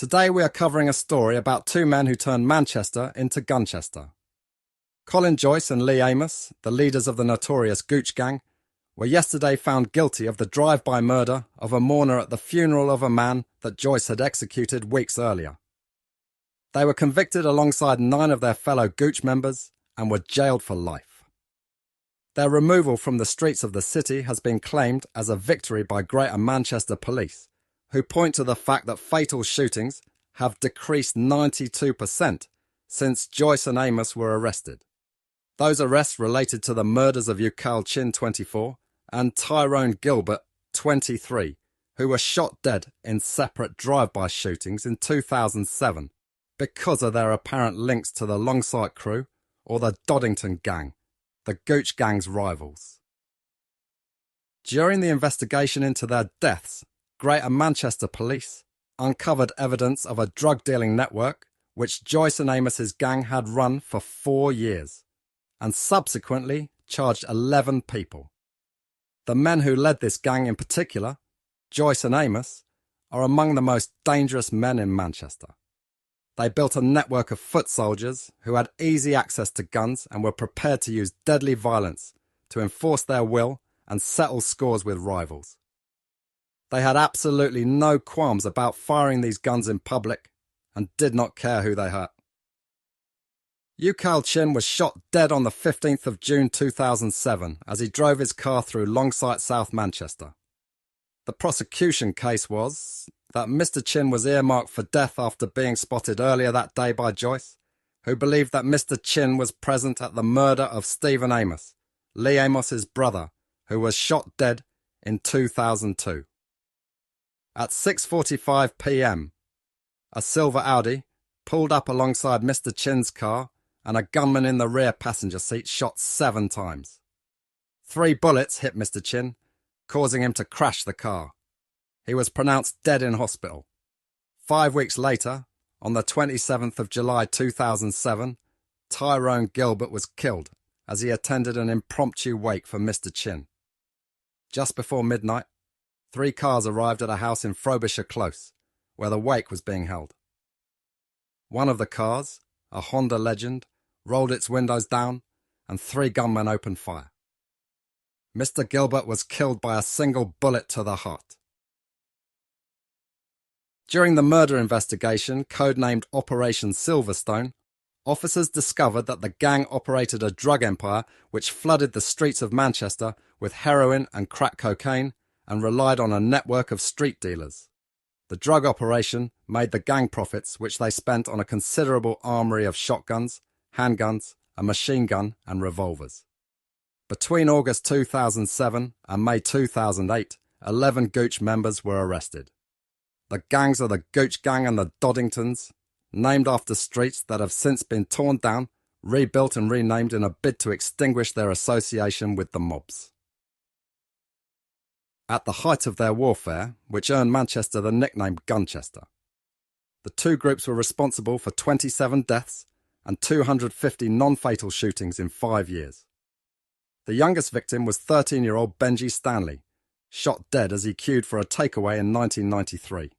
Today we are covering a story about two men who turned Manchester into Gunchester. Colin Joyce and Lee Amos, the leaders of the notorious Gooch gang, were yesterday found guilty of the drive-by murder of a mourner at the funeral of a man that Joyce had executed weeks earlier. They were convicted alongside 9 of their fellow Gooch members and were jailed for life. Their removal from the streets of the city has been claimed as a victory by Greater Manchester Police, who point to the fact that fatal shootings have decreased 92% since Joyce and Amos were arrested. Those arrests related to the murders of Colin 24 and Tyrone Gilbert 23, who were shot dead in separate drive-by shootings in 2007 because of their apparent links to the Longsight crew or the Doddington gang, the Gooch gang's rivals. During the investigation into their deaths, Greater Manchester Police uncovered evidence of a drug-dealing network which Joyce and Amos's gang had run for 4 years, and subsequently charged 11 people. The men who led this gang in particular, Joyce and Amos, are among the most dangerous men in Manchester. They built a network of foot soldiers who had easy access to guns and were prepared to use deadly violence to enforce their will and settle scores with rivals. They had absolutely no qualms about firing these guns in public and did not care who they hurt. Colin was shot dead on the 15th of June 2007 as he drove his car through Longsight, South Manchester. The prosecution case was that Mr. Chin was earmarked for death after being spotted earlier that day by Joyce, who believed that Mr. Chin was present at the murder of Stephen Amos, Lee Amos's brother, who was shot dead in 2002. At 6:45 p.m, a silver Audi pulled up alongside Mr. Chin's car and a gunman in the rear passenger seat shot 7 times. 3 bullets hit Mr. Chin, causing him to crash the car. He was pronounced dead in hospital. 5 weeks later, on the 27th of July 2007, Tyrone Gilbert was killed as he attended an impromptu wake for Mr. Chin. Just before midnight, 3 cars arrived at a house in Frobisher Close, where the wake was being held. One of the cars, a Honda Legend, rolled its windows down and 3 gunmen opened fire. Mr. Gilbert was killed by a single bullet to the heart. During the murder investigation, codenamed Operation Silverstone, officers discovered that the gang operated a drug empire which flooded the streets of Manchester with heroin and crack cocaine and relied on a network of street dealers. The drug operation made the gang profits which they spent on a considerable armoury of shotguns, handguns, a machine gun and revolvers. Between August 2007 and May 2008, 11 Gooch members were arrested. The gangs are the Gooch gang and the Doddingtons, named after streets that have since been torn down, rebuilt and renamed in a bid to extinguish their association with the mobs. At the height of their warfare, which earned Manchester the nickname Gunchester, the 2 groups were responsible for 27 deaths and 250 non-fatal shootings in 5 years. The youngest victim was 13-year-old Benji Stanley, shot dead as he queued for a takeaway in 1993.